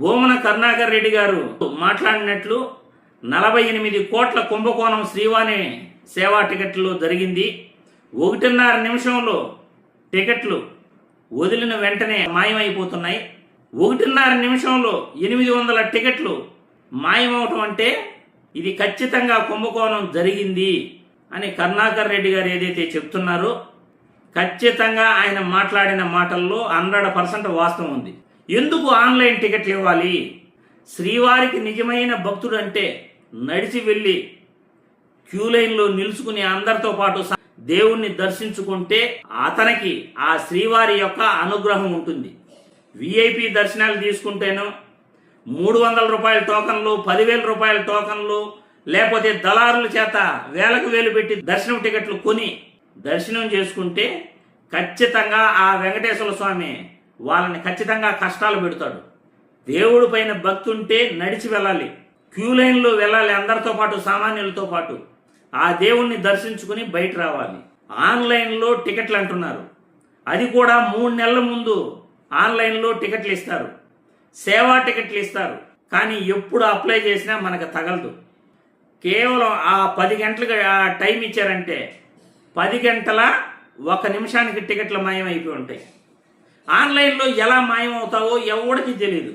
భూమన కరుణాకర్ రెడ్డి గారు మాట్లాడినట్లు 48 కోట్ల కుంభకోణం శ్రీవాణి సేవా టికెట్లు జరిగింది. 1.5 నిమిషంలో టికెట్లు వదిలిన వెంటనే మాయమైపోతున్నాయి. 1.5 నిమిషంలో 800 టికెట్లు మాయమవటం అంటే ఇది ఖచ్చితంగా కుంభకోణం జరిగింది అని కరుణాకర్ రెడ్డి గారు ఏదైతే చెప్తున్నారో ఖచ్చితంగా ఆయన మాట్లాడిన మాటల్లో 100% వాస్తవం ఉంది. ఎందుకు ఆన్లైన్ టికెట్లు ఇవ్వాలి? శ్రీవారికి నిజమైన భక్తుడు అంటే నడిచి వెళ్ళి క్యూ లైన్లో నిలుచుకుని అందరితో పాటు దేవుణ్ణి దర్శించుకుంటే అతనికి ఆ శ్రీవారి యొక్క అనుగ్రహం ఉంటుంది. విఐపి దర్శనాలు తీసుకుంటేనో 300 రూపాయల టోకన్లు, 10,000 రూపాయల టోకన్లు, లేకపోతే దళారుల చేత వేలకు వేలు పెట్టి దర్శనం టికెట్లు కొని దర్శనం చేసుకుంటే ఖచ్చితంగా ఆ వెంకటేశ్వర స్వామి వాళ్ళని ఖచ్చితంగా కష్టాలు పెడతాడు. దేవుడి పైన భక్తి ఉంటే నడిచి వెళ్ళాలి, క్యూ లైన్లో వెళ్ళాలి, అందరితో పాటు సామాన్యులతో పాటు ఆ దేవుణ్ణి దర్శించుకుని బయట రావాలి. ఆన్లైన్లో టికెట్లు అంటున్నారు, అది కూడా 3 నెలల ముందు ఆన్లైన్లో టికెట్లు ఇస్తారు, సేవా టికెట్లు ఇస్తారు. కానీ ఎప్పుడు అప్లై చేసినా మనకు తగలదు. కేవలం ఆ 10 గంటలకు టైం ఇచ్చారంటే 10 గంటల 1 నిమిషానికి టికెట్లు మాయం అయిపోయి ఉంటాయి. ఆన్లైన్లో ఎలా మాయం అవుతావో ఎవరికి తెలియదు.